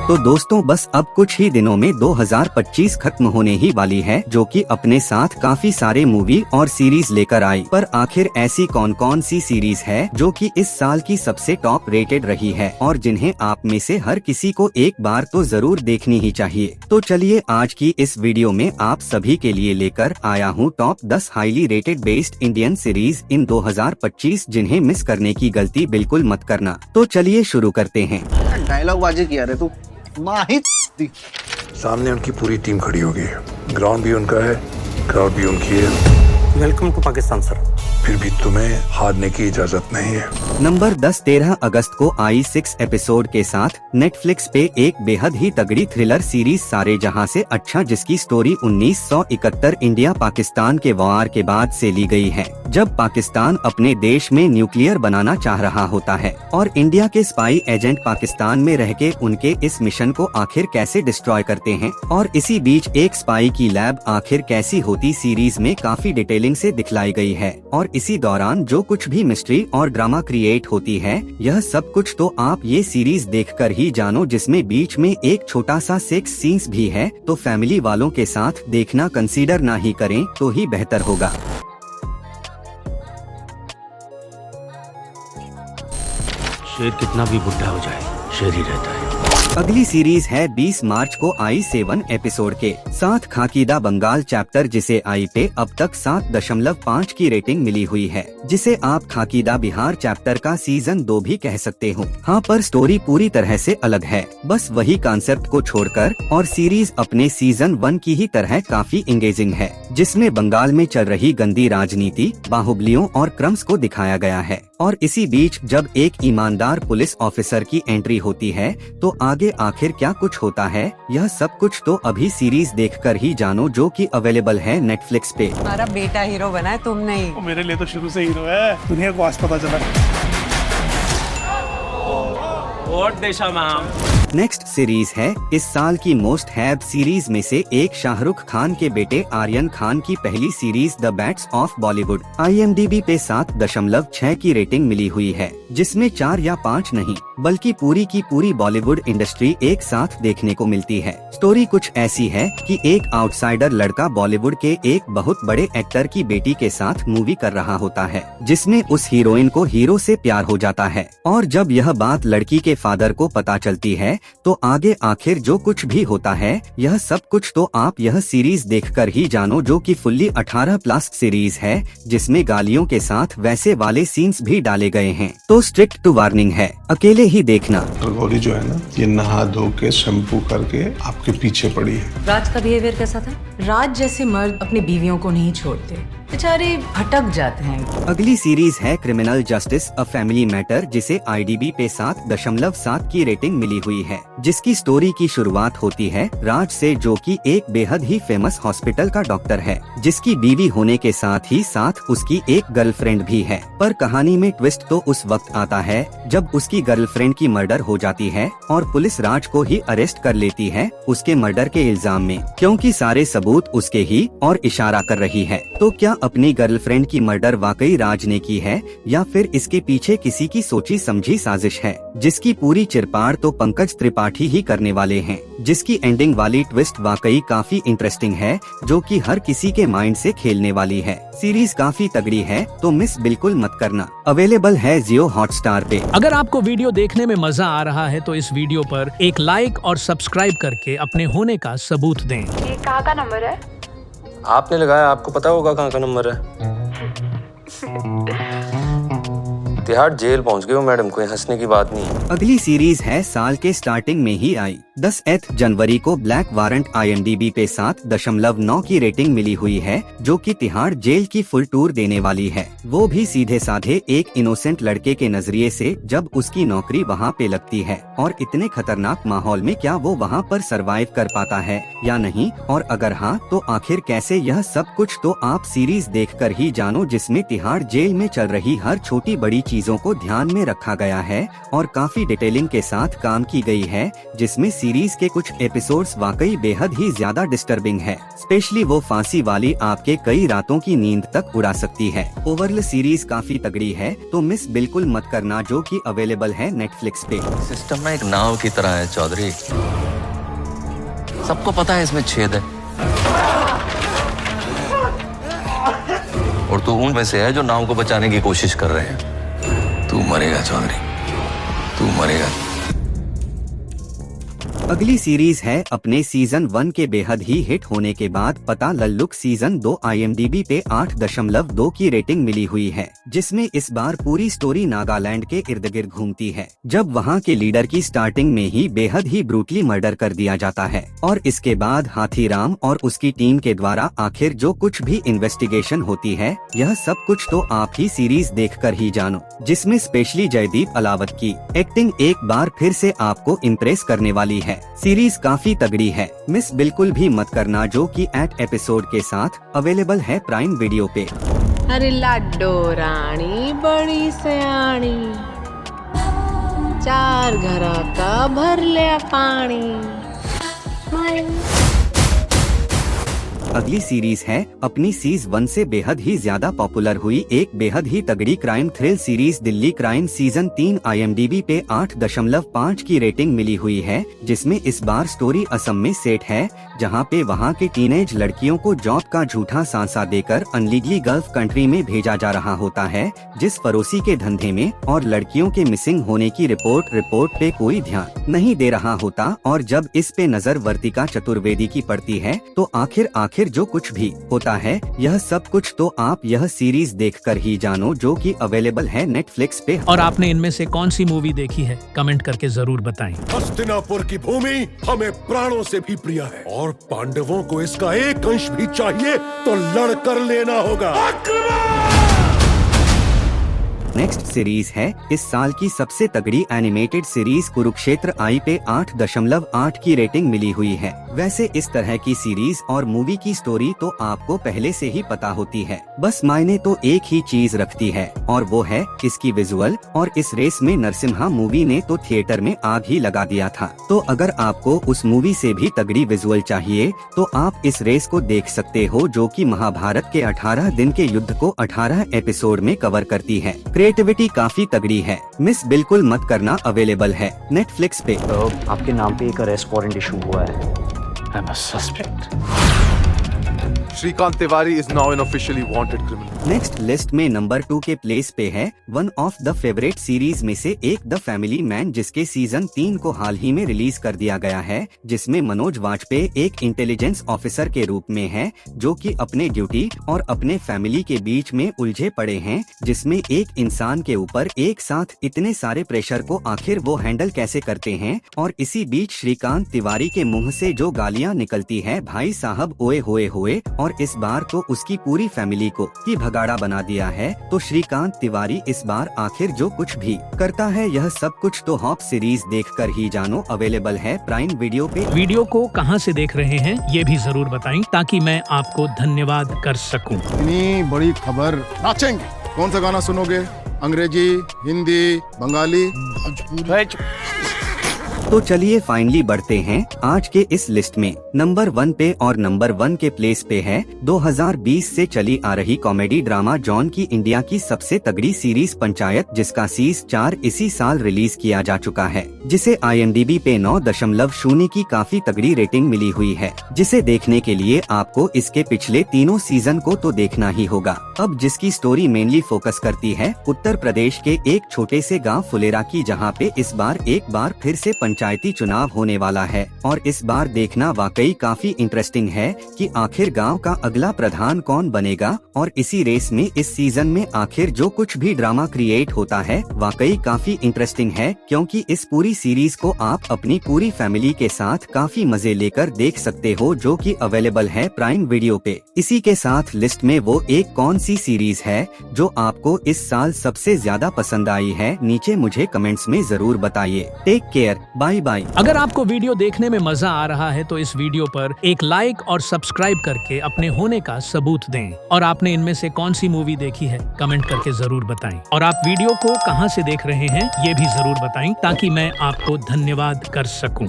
तो दोस्तों बस अब कुछ ही दिनों में 2025 खत्म होने ही वाली है, जो कि अपने साथ काफी सारे मूवी और सीरीज लेकर आई। पर आखिर ऐसी कौन कौन सी सीरीज है जो कि इस साल की सबसे टॉप रेटेड रही है और जिन्हें आप में से हर किसी को एक बार तो जरूर देखनी ही चाहिए। तो चलिए आज की इस वीडियो में आप सभी के लिए लेकर आया हूँ top 10 highly rated based Indian series in 2025, जिन्हें मिस करने की गलती बिल्कुल मत करना। तो चलिए शुरू करते हैं। डायलॉग बाजी किया रे तू सामने उनकी पूरी टीम खड़ी होगी, ग्राउंड भी उनका है, क्राउड भी उनकी है। Welcome to Pakistan sir. फिर भी तुम्हें हारने की इजाजत नहीं है। नंबर 10 13 अगस्त को आई 6 एपिसोड के साथ नेटफ्लिक्स पे एक बेहद ही तगड़ी थ्रिलर सीरीज सारे जहां से अच्छा, जिसकी स्टोरी 1971 इंडिया पाकिस्तान के वॉर के बाद से ली गई है, जब पाकिस्तान अपने देश में न्यूक्लियर बनाना चाह रहा होता है और इंडिया के स्पाई एजेंट पाकिस्तान में रह के उनके इस मिशन को आखिर कैसे डिस्ट्रॉय करते हैं और इसी बीच एक स्पाई की लैब आखिर कैसी होती सीरीज में काफी डिटेलिंग से दिखलाई गई है। और इसी दौरान जो कुछ भी मिस्ट्री और ड्रामा क्रिएट होती है, यह सब कुछ तो आप ये सीरीज देखकर ही जानो, जिसमें बीच में एक छोटा सा सेक्स सीन्स भी है। तो फैमिली वालों के साथ देखना कंसीडर ना ही करें तो ही बेहतर होगा। शेर कितना भी बुढ़ा हो जाए, शेर ही रहता है। अगली सीरीज है 20 मार्च को आई 7 एपिसोड के साथ खाकीदा बंगाल चैप्टर, जिसे आई पे अब तक 7.5 की रेटिंग मिली हुई है, जिसे आप खाकीदा बिहार चैप्टर का सीजन 2 भी कह सकते हो। हाँ, पर स्टोरी पूरी तरह से अलग है, बस वही कॉन्सेप्ट को छोड़कर, और सीरीज अपने सीजन 1 की ही तरह काफी इंगेजिंग है, जिसमें बंगाल में चल रही गंदी राजनीति, बाहुबलियों और क्रम्स को दिखाया गया है। और इसी बीच जब एक ईमानदार पुलिस ऑफिसर की एंट्री होती है तो आगे आखिर क्या कुछ होता है, यह सब कुछ तो अभी सीरीज देखकर ही जानो, जो कि अवेलेबल है नेटफ्लिक्स पे। हमारा बेटा हीरो बना है, तुम नहीं। मेरे लिए तो शुरू से हीरो है, दुनिया को आज पता चला। वोट देशा मैम। नेक्स्ट सीरीज है इस साल की मोस्ट हैव सीरीज में से एक, शाहरुख खान के बेटे आर्यन खान की पहली series the bats of Bollywood. IMDb पे 7.6 की रेटिंग मिली हुई है, जिसमें 4 या 5 नहीं बल्कि पूरी की पूरी बॉलीवुड इंडस्ट्री एक साथ देखने को मिलती है। स्टोरी कुछ ऐसी है कि एक आउटसाइडर लड़का बॉलीवुड के एक बहुत बड़े एक्टर की बेटी के साथ मूवी कर रहा होता है, जिसमें उस हीरोइन को हीरो से प्यार हो जाता है। और जब यह बात लड़की के फादर को पता चलती है तो आगे आखिर जो कुछ भी होता है, यह सब कुछ तो आप यह सीरीज देखकर ही जानो, जो कि फुल्ली 18+ सीरीज है, जिसमें गालियों के साथ वैसे वाले सीन्स भी डाले गए हैं। तो स्ट्रिक्ट टू वार्निंग है, अकेले ही देखना। गौरी जो है ना, ये नहा धो के शैम्पू करके आपके पीछे पड़ी है। राज का बिहेवियर कैसा था? राज जैसे मर्द अपनी बीवियों को नहीं छोड़ते, बेचारे भटक जाते हैं। अगली सीरीज है criminal justice a family matter, जिसे IMDb पे 7.7 की रेटिंग मिली हुई है, जिसकी स्टोरी की शुरुआत होती है राज से, जो कि एक बेहद ही फेमस हॉस्पिटल का डॉक्टर है, जिसकी बीवी होने के साथ ही साथ उसकी एक गर्लफ्रेंड भी है। पर कहानी में ट्विस्ट तो उस वक्त आता है जब उसकी गर्लफ्रेंड की मर्डर हो जाती है और पुलिस राज को ही अरेस्ट कर लेती है उसके मर्डर के इल्जाम में, क्योंकि सारे सबूत उसके ही और इशारा कर रही है। तो क्या अपनी गर्लफ्रेंड की मर्डर वाकई राज ने की है या फिर इसके पीछे किसी की सोची समझी साजिश है, जिसकी पूरी चिरपाड़ तो पंकज त्रिपाठी ही करने वाले हैं, जिसकी एंडिंग वाली ट्विस्ट वाकई काफी इंटरेस्टिंग है, जो कि हर किसी के माइंड से खेलने वाली है। सीरीज काफी तगड़ी है, तो मिस बिल्कुल मत करना। अवेलेबल है जियो हॉटस्टार पे। अगर आपको वीडियो देखने में मजा आ रहा है तो इस वीडियो पर एक लाइक और सब्सक्राइब करके अपने होने का सबूत दें। ये कहाँ का नंबर है? आपने लगाया, आपको पता होगा कहाँ का नंबर है। तिहाड़ जेल पहुंच गए हो मैडम, कोई हंसने की बात नहीं है। अगली सीरीज है साल के स्टार्टिंग में ही आई 10 जनवरी को ब्लैक वारंट। IMDb पे 7.9 की रेटिंग मिली हुई है, जो कि तिहाड़ जेल की फुल टूर देने वाली है, वो भी सीधे साधे एक इनोसेंट लड़के के नजरिए से, जब उसकी नौकरी वहाँ पे लगती है और इतने खतरनाक माहौल में क्या वो वहाँ पर सरवाइव कर पाता है या नहीं, और अगर हाँ तो आखिर कैसे, यह सब कुछ तो आप सीरीज देखकर ही जानो, जिसमें तिहाड़ जेल में चल रही हर छोटी बड़ी चीजों को ध्यान में रखा गया है और काफी डिटेलिंग के साथ काम की गई है, जिसमें सीरीज के कुछ एपिसोड्स वाकई बेहद ही ज्यादा डिस्टर्बिंग है। स्पेशली वो फांसी वाली आपके कई रातों की नींद तक उड़ा सकती है। ओवरऑल सीरीज काफी तगड़ी है, तो मिस बिल्कुल मत करना, जो कि अवेलेबल है नेटफ्लिक्स पे। सिस्टम ना एक नाव की तरह है चौधरी, सबको पता है इसमें छेद है, और तू उन में से है जो नाव को बचाने की कोशिश कर रहे हैं। तू मरेगा चौधरी, तू मरेगा। अगली सीरीज है अपने सीजन 1 के बेहद ही हिट होने के बाद पता लल्लुक सीजन 2 IMDb पे 8.2 की रेटिंग मिली हुई है, जिसमें इस बार पूरी स्टोरी नागालैंड के इर्द गिर्द घूमती है, जब वहां के लीडर की स्टार्टिंग में ही बेहद ही ब्रूटली मर्डर कर दिया जाता है, और इसके बाद हाथीराम और उसकी टीम के द्वारा आखिर जो कुछ भी इन्वेस्टिगेशन होती है, यह सब कुछ तो आप ही सीरीज देखकर ही जानो, जिसमें स्पेशली जयदीप अलावत की एक्टिंग एक बार फिर से आपको इम्प्रेस करने वाली है। सीरीज काफी तगड़ी है, मिस बिल्कुल भी मत करना, जो कि 8 एपिसोड के साथ अवेलेबल है प्राइम वीडियो पे। अरे लाडो रानी बड़ी सयानी, चार घरा का भर ले पानी। अगली सीरीज है अपनी सीज 1 से बेहद ही ज्यादा पॉपुलर हुई एक बेहद ही तगड़ी crime thrill series Delhi crime season 3 IMDb पे 8.5 की रेटिंग मिली हुई है, जिसमें इस बार स्टोरी असम में सेट है, जहां पे वहां के टीनेज लड़कियों को जॉब का झूठा सांसा देकर अनलीगली गल्फ कंट्री में भेजा जा रहा होता है, जिस पड़ोसी के धंधे में और लड़कियों के मिसिंग होने की रिपोर्ट पे कोई ध्यान नहीं दे रहा होता, और जब इस पे नजर वर्तिका चतुर्वेदी की पड़ती है, तो आखिर जो कुछ भी होता है, यह सब कुछ तो आप यह सीरीज देखकर ही जानो, जो कि अवेलेबल है नेटफ्लिक्स पे। और आपने इनमें से कौन सी मूवी देखी है, कमेंट करके जरूर बताएं। हस्तिनापुर की भूमि हमें प्राणों से भी प्रिय है, और पांडवों को इसका एक अंश भी चाहिए तो लड़ कर लेना होगा। नेक्स्ट सीरीज है इस साल की सबसे तगड़ी एनिमेटेड सीरीज कुरुक्षेत्र आई पे 8.8 की रेटिंग मिली हुई है। वैसे इस तरह की सीरीज और मूवी की स्टोरी तो आपको पहले से ही पता होती है, बस मायने तो एक ही चीज रखती है, और वो है इसकी विजुअल, और इस रेस में नरसिम्हा मूवी ने तो थिएटर में आग ही लगा दिया था। तो अगर आपको उस मूवी से भी तगड़ी विजुअल चाहिए, तो आप इस रेस को देख सकते हो, जो कि महाभारत के 18 दिन के युद्ध को 18 एपिसोड में कवर करती है। क्रिएटिविटी काफी तगड़ी है, मिस बिल्कुल मत करना, अवेलेबल है नेटफ्लिक्स पे। तो आपके नाम पे एक अरेस्ट वारंट इशू हुआ है। I am a suspect. Shrikant Tiwari is now an officially wanted criminal. Next list में नंबर 2 के प्लेस पे है one of the favourite series में से एक द फैमिली मैन, जिसके सीजन 3 को हाल ही में रिलीज कर दिया गया है, जिसमें मनोज वाजपेयी एक इंटेलिजेंस ऑफिसर के रूप में है, जो कि अपने ड्यूटी और अपने फैमिली के बीच में उलझे पड़े हैं, जिसमें एक इंसान के ऊपर एक साथ इतने सारे प्रेशर को आखिर वो हैंडल कैसे करते हैं। और इसी बीच श्रीकांत तिवारी के मुंह से जो गालियां निकलती है, भाई साहब ओए होए होए, और इस बार तो उसकी पूरी फैमिली को ही भगाड़ा बना दिया है। तो श्रीकांत तिवारी इस बार आखिर जो कुछ भी करता है, यह सब कुछ तो हॉप सीरीज देखकर ही जानो, अवेलेबल है प्राइम वीडियो पे। वीडियो को कहां से देख रहे हैं ये भी जरूर बताएं, ताकि मैं आपको धन्यवाद कर सकूं। इतनी बड़ी खबर, नाचेंगे। कौन सा गाना सुनोगे? अंग्रेजी, हिंदी, बंगाली, भोजपुरी? तो चलिए फाइनली बढ़ते हैं आज के इस लिस्ट में। नंबर 1 पे और नंबर 1 के प्लेस पे है 2020 से चली आ रही कॉमेडी ड्रामा जॉन की इंडिया की सबसे तगड़ी सीरीज पंचायत, जिसका सीज 4 इसी साल रिलीज किया जा चुका है, जिसे IMDb पे 9.0 की काफी तगड़ी रेटिंग मिली हुई है, जिसे देखने के लिए आपको इसके पिछले तीनों सीजन को तो देखना ही होगा। अब जिसकी स्टोरी मेनली फोकस करती है उत्तर प्रदेश के एक छोटे से गाँव फुलेरा की, जहाँ पे इस बार एक बार फिर से पंचायती चुनाव होने वाला है, और इस बार देखना वाकई काफी इंटरेस्टिंग है कि आखिर गांव का अगला प्रधान कौन बनेगा। और इसी रेस में इस सीजन में आखिर जो कुछ भी ड्रामा क्रिएट होता है, वाकई काफी इंटरेस्टिंग है, क्योंकि इस पूरी सीरीज को आप अपनी पूरी फैमिली के साथ काफी मजे लेकर देख सकते हो, जो कि अवेलेबल है प्राइम वीडियो पे। इसी के साथ लिस्ट में वो एक कौन सी सीरीज है जो आपको इस साल सबसे ज्यादा पसंद आई है, नीचे मुझे कमेंट्स में जरूर बताइए। Take care, bye bye. अगर आपको वीडियो देखने में मजा आ रहा है तो इस वीडियो पर एक लाइक और सब्सक्राइब करके अपने होने का सबूत दें। और आपने इनमें से कौन सी मूवी देखी है, कमेंट करके जरूर बताएं। और आप वीडियो को कहां से देख रहे हैं ये भी जरूर बताएं, ताकि मैं आपको धन्यवाद कर सकूं।